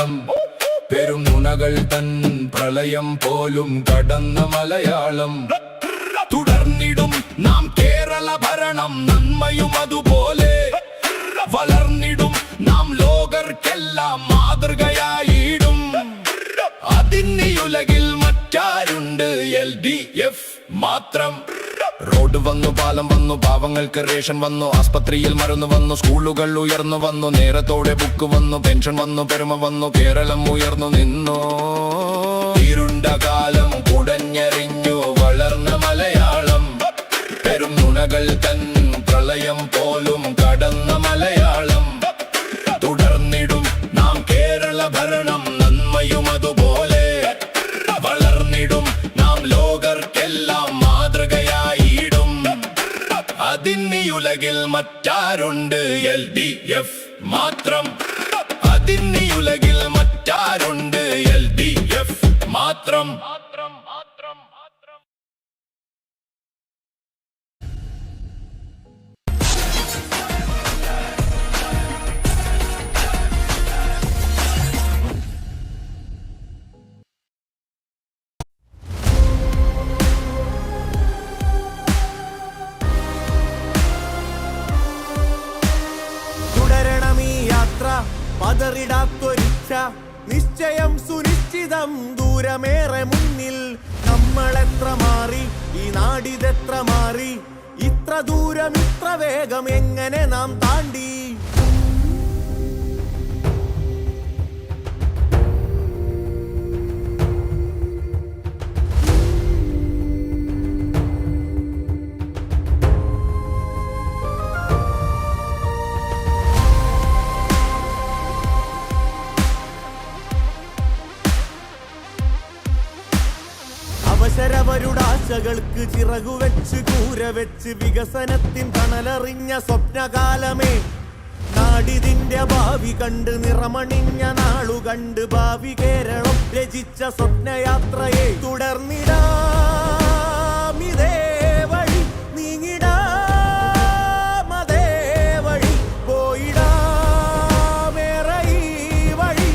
മലയാളം പെരും നുണകൾ തൻ പ്രളയം പോലും കടന്ന മലയാളം തുടർന്നിടും നാം കേരള ഭരണം നന്മയും അതുപോലെ വളർന്നിടും നാം ലോകർക്കെല്ലാം മാതൃകയായിടും അതിന്നുലകിൽ മറ്റാരുണ്ട് LDF മാത്രം റോഡ് വന്നു പാലം വന്നു പാവങ്ങൾക്ക് റേഷൻ വന്നു ആസ്പത്രിയിൽ മരുന്ന് വന്നു സ്കൂളുകൾ ഉയർന്നു വന്നു നേരത്തോടെ ബുക്ക് വന്നു പെൻഷൻ വന്നു പെരുമ വന്നു കേരളം ഉയർന്നു നിന്നു ഇരുണ്ട കാലം കുടഞ്ഞെറിഞ്ഞു വളർന്ന മലയാളം പെരും നുണകൾ തൻ പ്രളയം പോലും കടന്ന മലയാളം തുടർന്നിടും നാം കേരള ഭരണം നന്മയും അതുപോലെ വളർന്നിടും നാം ലോകർക്കെല്ലാം മാതൃകയായിടും അതിന്നുലകിൽ മറ്റാരുണ്ട് LDF മാത്രം അതിന്നുലകിൽ മറ്റാരുണ്ട് LDF മാത്രം പതറിടാത്തൊരിച്ഛ നിശ്ചയം സുനിശ്ചിതം ദൂരമേറെ മുന്നിൽ നമ്മളെത്ര മാറി ഈ നാടിതെത്ര മാറി ഇത്ര ദൂരം ഇത്ര വേഗം എങ്ങനെ നാം താണ്ടി അവസരവരുടെ ആശകൾക്ക് ചിറകുവെച്ച് കൂരവെച്ച് വികസനത്തിൻ തണലറിഞ്ഞ സ്വപ്നകാലമേ നാടിതിന്റെ ഭാവി കണ്ട് നിറമണിഞ്ഞ നാളു കണ്ട് ഭാവി കേരളം രചിച്ച സ്വപ്നയാത്രയെ തുടർന്നിടാം ഇതേ വഴി നീങ്ങിടാം അതേ വഴി പോയിടാമേറെ ഈ വഴി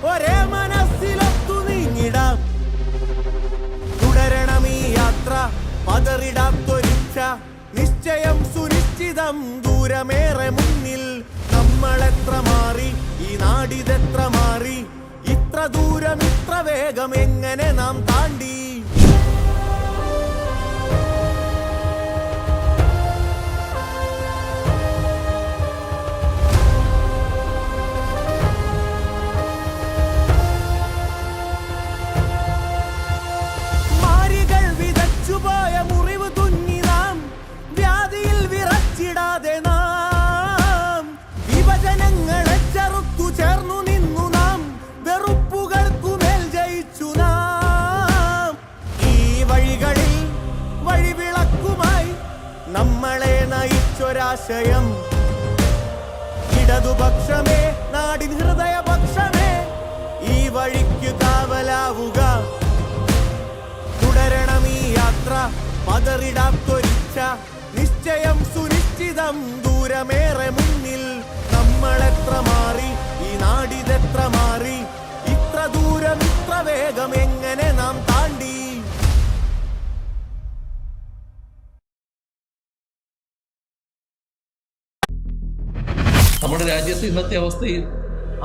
ഒരേ മനസ്സിലൊത്തു നീങ്ങിടാം തുടരണമീ യാത്ര പതറിടാത്തൊരിച്ഛ നിശ്ചയം സുനിശ്ചിതം ദൂരമേറെ മുന്നിൽ നമ്മളെത്ര മാറി ഈ നാടിതെത്ര മാറി ഇത്ര ദൂരം ഇത്ര വേഗം എങ്ങനെ നാം താണ്ടി പോയ മുറിവ് തുന്നി നാം വ്യാധിയിൽ വിറച്ചിടാതെ നാം വിഭജനങ്ങളെ ചെറുത്തു ചേർന്നു നിന്നു നാം വെറുപ്പുകൾക്കുമേൽ ജയിച്ചു നാം ഈ വഴികളിൽ വഴിവിളക്കുമായി നമ്മളെ നയിച്ചൊരാശയം ഇടതുപക്ഷമേ നാടിൻ ഹൃദയപക്ഷമേ ഈ വഴിക്ക് കാവലാവുക തുടരണമീ യാത്ര പതറിടാത്തൊരിച്ഛ നിശ്ചയം സുനിശ്ചിതം ദൂരമേറെ മുന്നിൽ നമ്മളെത്ര മാറി ഈ നാടിതെത്ര മാറി ഇത്ര ദൂരം ഇത്ര വേഗം എങ്ങനെ നാം താണ്ടി നമ്മുടെ രാജ്യത്ത് ഇന്നത്തെ അവസ്ഥയിൽ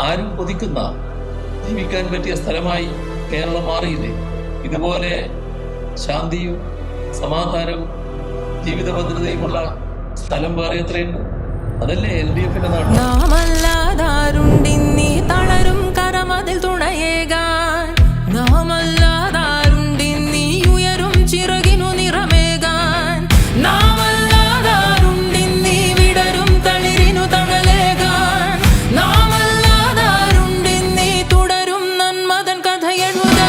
ആരും കൊതിക്കുന്ന ജീവിക്കാൻ പറ്റിയ സ്ഥലമായി കേരളം മാറിയില്ലേ? ഇതുപോലെ ശാന്തിയും സമാധാനവും ജീവിത ഭദ്രതയുമുള്ള സ്ഥലം വേറെ എത്രയുണ്ട്? അതല്ലേ LDFന്റെ നാട്. നാമല്ലാതാരുണ്ടിന്നീ തളരും കരമതിൽ തുണയേകാൻ നാമല്ലാതാരുണ്ടിന്നീ ഉയരും ചിറകിനു നിറമേകാൻ നാമല്ലാതാരുണ്ടിന്നീ വിടരും തളിരിനു തണലേകാൻ നാമല്ലാതാരുണ്ടിന്നീ തുടരും നന്മതൻ കഥയെഴുതാൻ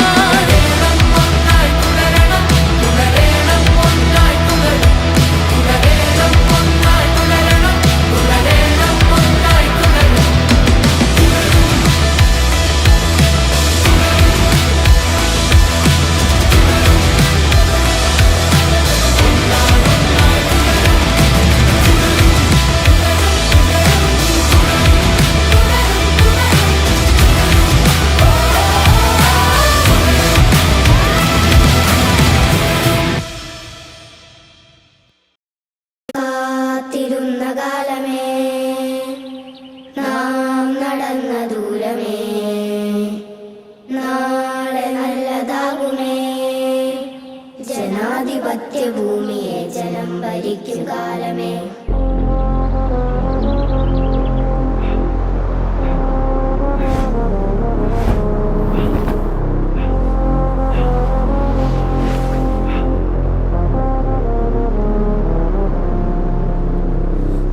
ഭരിക്കും കാലമേ.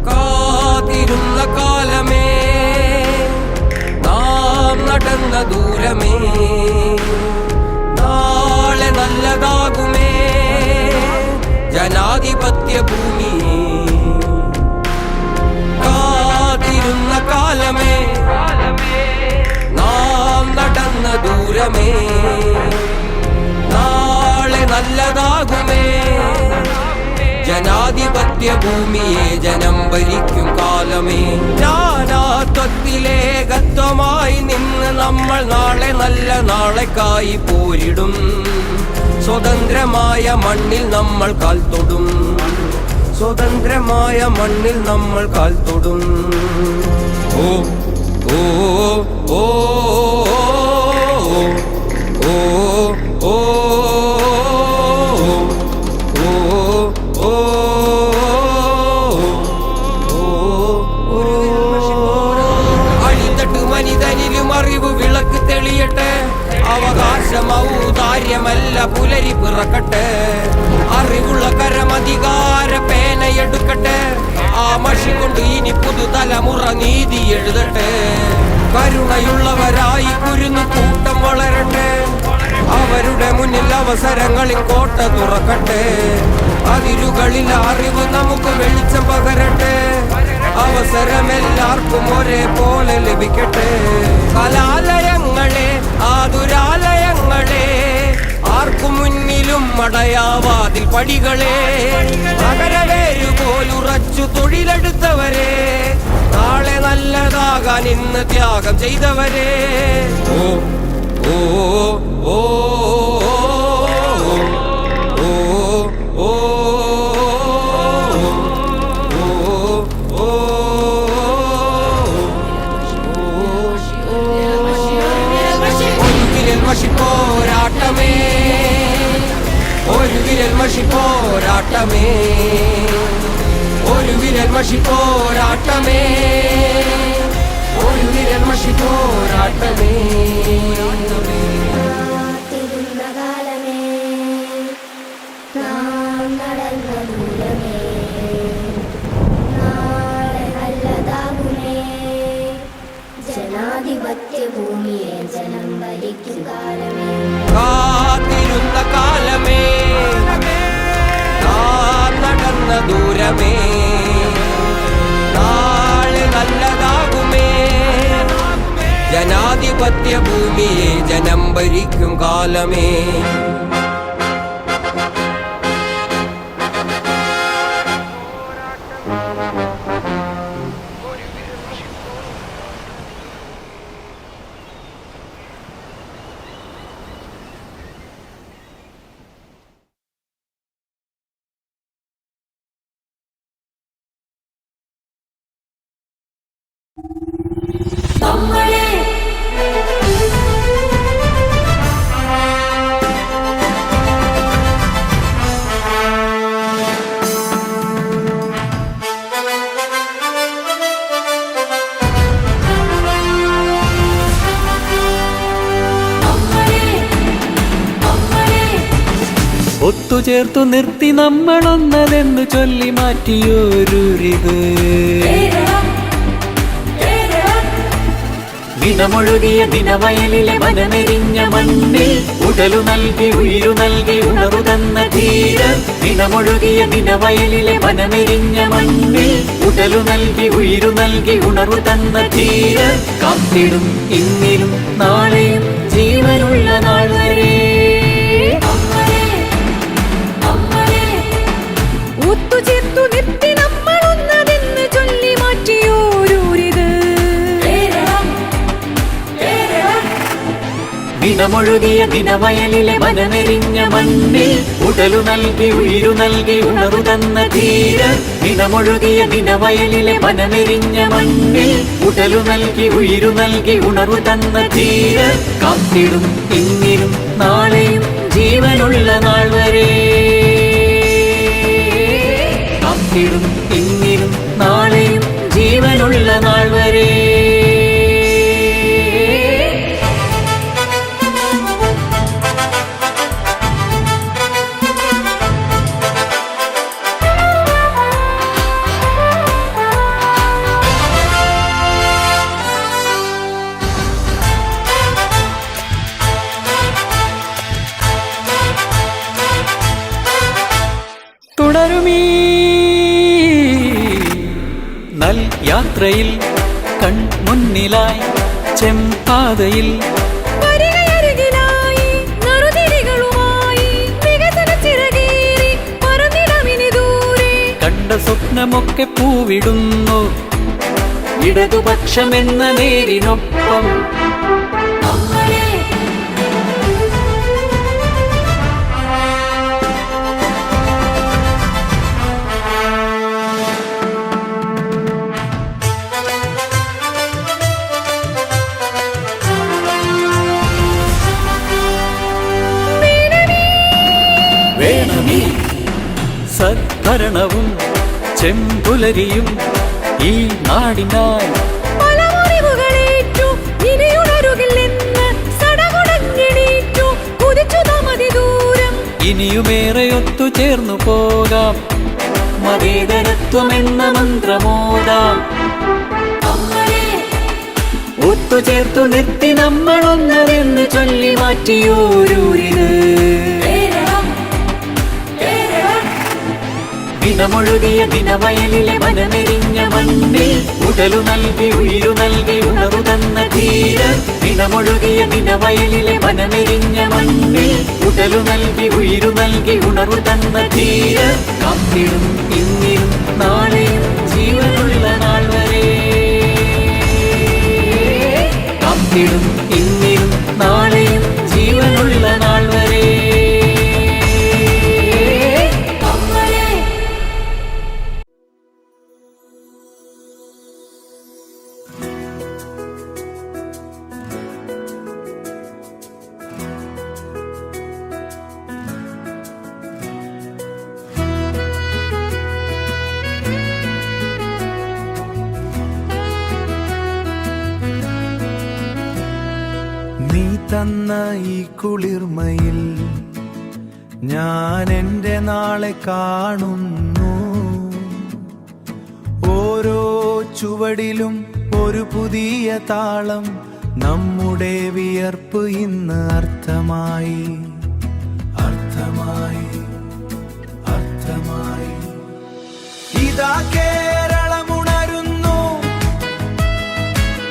കാത്തിരുന്ന കാലമേ, നാം നടന്ന ദൂരമേ, നാളെ നല്ലതാകുമേ ജനാധിപത്യ ഭൂമിയേ. കാത്തിരുന്ന കാലമേ, നാം നടന്ന ദൂരമേ, നാളെ നല്ലതാകുമേ ജനാധിപത്യ ഭൂമിയെ ജനം ഭരിക്കും കാലമേ. നാനാത്വത്തിലേകത്വമായി നിന്ന് നമ്മൾ നാളെ നല്ല നാളേക്കായി പോരിടും. സ്വതന്ത്രമായ മണ്ണിൽ നമ്മൾ കാൽ തൊടും, സ്വതന്ത്രമായ മണ്ണിൽ നമ്മൾ കാൽ തൊടും. ഓ ഓ ഓ ഓ ഓ അടിത്തട്ട് മനിതനിലും അറിവ് വിളക്ക് തെളിയട്ടെ. അവകാശം ഔദാര്യമല്ല പുലരി പിറക്കട്ടെ. അറിവുള്ള കരമധികാര പേനയെടുക്കട്ടെ. ആ മഷി കൊണ്ട് ഇനി പുതുതലമുറ നീതി എഴുതട്ടെ. കരുണയുള്ളവരായി കുരുന്നു കൂട്ടം വളരട്ടെ. അവരുടെ മുന്നിൽ അവസരങ്ങളിൽ കോട്ട തുറക്കട്ടെ. അതിരുകളിൽ അറിവ് നമുക്ക് വെളിച്ചം പകരട്ടെ. അവസരമെല്ലാവർക്കും ഒരേപോലെ ലഭിക്കട്ടെ. കലാലയങ്ങളെ ആതുരാലയങ്ങളെ ആർക്കു മുന്നിലും മടയാവാതിൽ പടികളെ. നഗരവേരു പോലുറച്ചു തൊഴിലെടുത്തവരെ, നാളെ നല്ലതാകാൻ ഇന്ന് ത്യാഗം ചെയ്തവരെ. ഓ ഓ ഓ ഓ മഷി പോരാട്ടമേ, ഒരു വിരൽ മഷി പോരാട്ടമേ, ഒരു വിരൽ മഷി പോരാട്ടമേ, ഒരു വിരൽ മഷി പോരാട്ടമേ. കാത്തിരുന്ന കാലമേ, നാം നടന്ന ദൂരമേ, നാളെ നല്ലതാകുമേ ജനാധിപത്യ ഭൂമിയെ ജനം ഭരിക്കും കാലമേ. കാത്തിരുന്ന കാലമേ, നാം നടന്ന ദൂരമേ, നാളെ നല്ലതാകുമേ ജനാധിപത്യ ഭൂമിയെ ജനം ഭരിക്കും കാലമേ. നമ്മളെ ഒത്തുചേർത്തു നിർത്തി നമ്മളൊന്നതെന്നു ചൊല്ലി മാറ്റിയോരുരിത്. ദിനമൊഴുകിയ ദിനവയലിലെ വനമെരിഞ്ഞ മണ്ണിൽ ഉടലു നൽകി ഉയിരു നൽകി ഉണർവു തന്ന ധീരർ. ദിനമൊഴുകിയ ദിനവയലിലെ വനമെരിഞ്ഞ മണ്ണിൽ ഉടലു നൽകി ഉയിരു നൽകി ഉണർവു തന്ന ധീരർ. കാത്തിടും ഇന്നിലും നാളെയും ജീവനുള്ള നാൾ വരെ. ഒത്തുചേർത്തു നിർത്തി നമ്മളൊന്നതെന്ന് ചൊല്ലി മാറ്റിയോരൂരിത്. ദിനമൊഴുകിയ ദിനവയലിലെ വനമെരിഞ്ഞ മണ്ണിൽ ഉടലു നൽകി ഉയിരു നൽകി ഉണർവു തന്ന ധീരർ. ദിനമൊഴുകിയ ദിനവയലിലെ വനമെരിഞ്ഞ മണ്ണിൽ ഉടലു നൽകി ഉയിരു നൽകി ഉണർവു തന്ന ധീരർ. കാത്തിടും ഇന്നിലും നാളെയും ജീവനുള്ള നാൾ വരെ. തുടരുമീ നൽ യാത്രയിൽ കൺമുന്നിലായി ചെമ്പാതയിൽ വരികയരികിലായി നറുതിരികളുമായി വികസന ചിറകേറി പറന്നിടമിനി ദൂരെ. കണ്ട സ്വപ്നമൊക്കെ പൂവിടുന്നു ഇടതുപക്ഷമെന്ന നേരിനൊപ്പം. നമ്മളെ വേണമീ സദ്ഭരണവും ചെമ്പുലരിയും ഈ നാടിനായി. പല മുറിവുകളേറ്റു ഇനിയുണരുകില്ലെന്ന് സടകുടഞ്ഞെണീറ്റു കുതിച്ചു നമതി ദൂരം. ഇനിയുമേറെ ഒത്തുചേർന്നു പോകാം മതേതരത്വമെന്ന മന്ത്രമോദാം. നമ്മളെ ഒത്തുചേർത്തു നിർത്തി നമ്മളൊന്നതെന്ന് ചൊല്ലി മാറ്റിയോരൂരിത്. കേരളം കേരളം ദിനമൊഴുകിയ ദിനവയലിലെ വനമെരിഞ്ഞ മണ്ണിൽ ഉടലു നൽകി ഉയിരു നൽകി ഉണർവു തന്ന ധീര. ദിനമൊഴുകിയ ദിനവയലിലെ വനമെരിഞ്ഞ മണ്ണിൽ ഉടലു നൽകി ഉയിരു നൽകി ഉണർവു തന്ന ധീര. കാത്തിടും ഇന്നിരും നാളെയും ജീവനുള്ള നാൾ വരെ. കാത്തിടും ഇന്നിരും നാളെയും ജീവനുള്ള നാൾ വരെ. നമ്മളെ നീ തന്ന ഈ കുളിർമയിൽ ഞാൻ എൻ്റെ നാളെ കാണുന്നു. ഓരോ ചുവടിലും ഒരു പുതിയ താളം. നമ്മുടെ വിയർപ്പ് ഇന്ന് അർത്ഥമായി അർത്ഥമായി അർത്ഥമായി. ഇതാ കേരളമുണരുന്നു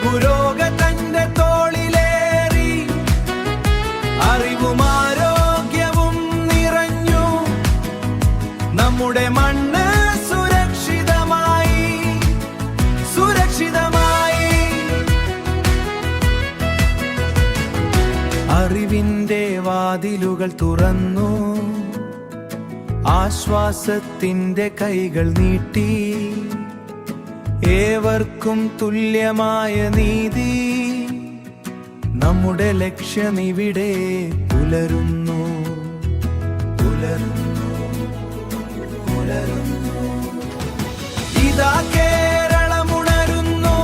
പുരോഗതന്റെ തോളിലേറി. അറിവും ആരോഗ്യവും നിറഞ്ഞു നമ്മുടെ മണ്ണ് സുരക്ഷിതമായി സുരക്ഷിതമായി. അറിവിന്റെ വാതിലുകൾ തുറന്നു ആശ്വാസത്തിന്റെ കൈകൾ നീട്ടി. ഏവർക്കും തുല്യമായ നീതി നമ്മുടെ ലക്ഷ്യമിവിടെ പുലരുന്നു പുലരുന്നു പുലരുന്നു. ഇതാ കേരളമുണരുന്നു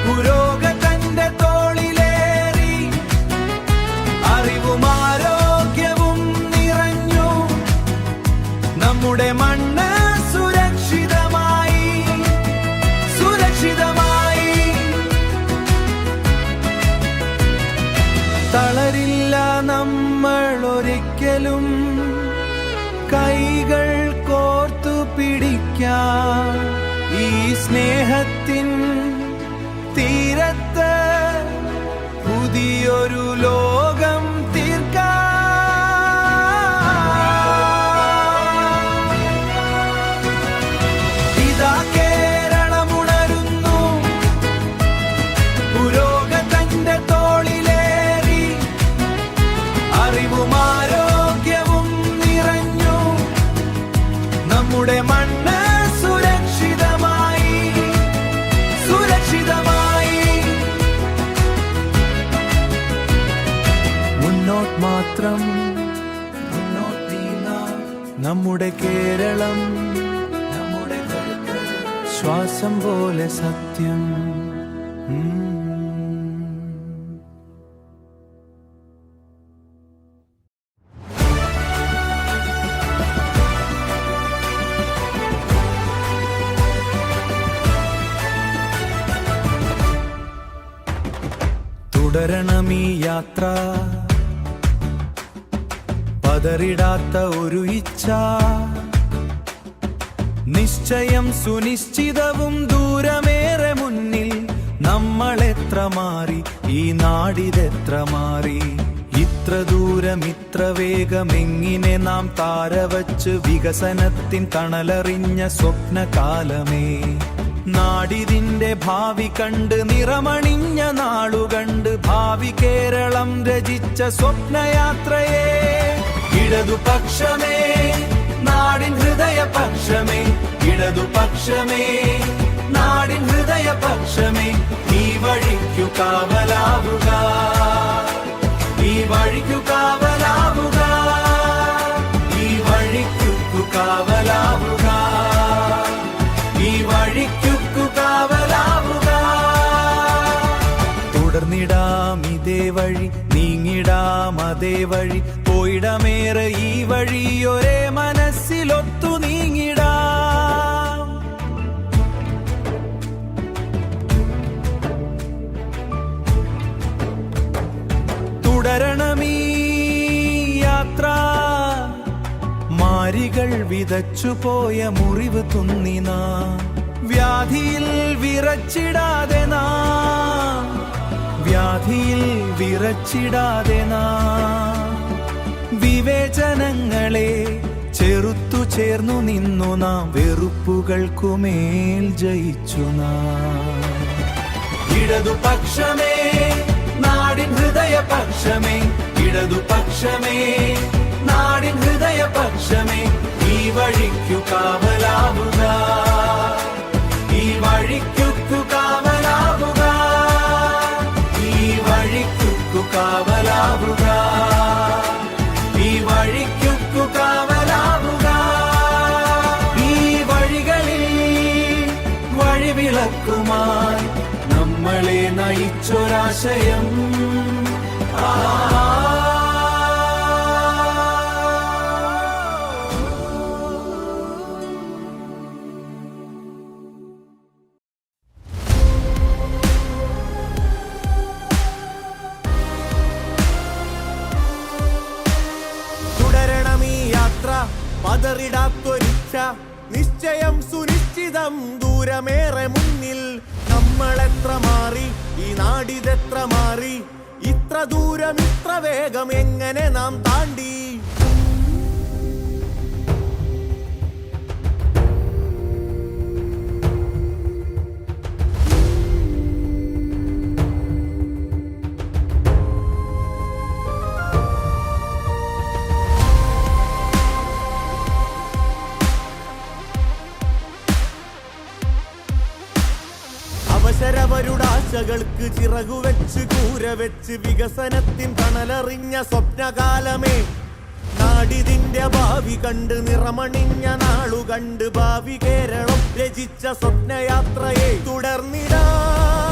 പുരോഗതന്റെ തോളിലേറി. അറിവും ആരോഗ്യവും നിറഞ്ഞു നമ്മുടെ മണ്ണ് സുരക്ഷിതമായി സുരക്ഷിതമായി. തളരില്ല നമ്മൾ ഒരിക്കലും. കൈകൾ കോർത്തു പിടിക്കാം ഈ സ്നേഹത്തിൻ തീരത്ത്. പുതിയൊരു ലോകം തീർക്കാം. ഇതാ കേരളമുണരുന്നു പുരോഗതന്റെ തോളിലേറി. അറിവും ആരോഗ്യവും നിറഞ്ഞു നമ്മുടെ മണ്ണ് സുരക്ഷിതമായി സുരക്ഷിതമായി. മുന്നോട്ട് മാത്രം മുന്നോട്ട് നീങ്ങാം. നമ്മുടെ കേരളം നമ്മുടെ കരുത്ത്. ശ്വാസം പോലെ സത്യം. തുടരണമീ യാത്ര പതറിടാത്ത ഒരു ഇച്ഛ, നിശ്ചയം സുനിശ്ചിതവും ദൂരമേറെ മുന്നിൽ. നമ്മളെത്ര മാറി, ഈ നാടിതെത്ര മാറി. ഇത്ര ദൂരം ഇത്ര വേഗമെങ്ങിനെ നാം താരവച്ച് വികസനത്തിൻ തണലറിഞ്ഞ സ്വപ്നകാലമേ. നാടിതിന്റെ ഭാവി കണ്ട് നിറമണിഞ്ഞ നാളുകണ്ട് ഭാവി കേരളം രചിച്ച സ്വപ്നയാത്രയെ. ഇടതുപക്ഷമേ നാടിൻ ഹൃദയപക്ഷമേ, ഇടതുപക്ഷമേ നാടിൻ ഹൃദയപക്ഷമേ. ഈ വഴിക്കു കാവലാവുക, ഈ വഴിക്കു കാവലാവുക, ഈ വഴിക്കു കാവലാവുക, ഈ വഴിക്കു കാവലാവുക. തുടർന്നിടാം ഇതേ വഴി, നീങ്ങിടാം അതേ വഴി. പോയിടമേറെ ഈ വഴി, ഒരേ മനസ്സിലൊത്തു നീങ്ങിടാം. തുടരണമീ യാത്ര, മാരികൾ വിതച്ചുപോയ മുറിവ് തുന്നിന. വ്യാധിയിൽ വിറച്ചിടാതെ നാം, വ്യാധിയിൽ വിറച്ചിടാതെ നാം. വിവേചനങ്ങളെ ചെറുത്തു ചേർന്നു നിന്നു നാം, വെറുപ്പുകൾക്കുമേൽ ജയിച്ചു നാം. ഇടതുപക്ഷമേ നാടിൻ ഹൃദയപക്ഷമേ, ഇടതുപക്ഷമേ നാടിൻ ഹൃദയപക്ഷമേ. ഈ വഴിക്കു കാവലാവുക, ഈ വഴിക്കു കാവലാവുക, ഈ വഴിക്കു കാവലാവുക, ഈ വഴിക്കു കാവലാവുക. ഈ വഴികളിൽ വഴിവിളക്കുമായി നമ്മളെ നയിച്ചൊരാശയം. തുടരണമീ യാത്ര, പതറിടാത്തൊരിച്ഛ, നിശ്ചയം സുനിശ്ചിതം ദൂരമേറെ മുന്നിൽ. നമ്മളെത്ര മാറി, ഈ നാടിതെത്ര മാറി. ഇത്ര ദൂരം ഇത്ര വേഗം എങ്ങനെ നാം താണ്ടി. അവസരവരുടെ ആശകൾക്ക് ചിറകുവെച്ച് കൂരവെച്ച് വികസനത്തിൻ തണലറിഞ്ഞ സ്വപ്നകാലമേ. നാടിതിന്റെ ഭാവി കണ്ട് നിറമണിഞ്ഞ നാളുകണ്ട് ഭാവി കേരളം രചിച്ച സ്വപ്നയാത്രയെ. തുടർന്നിടാം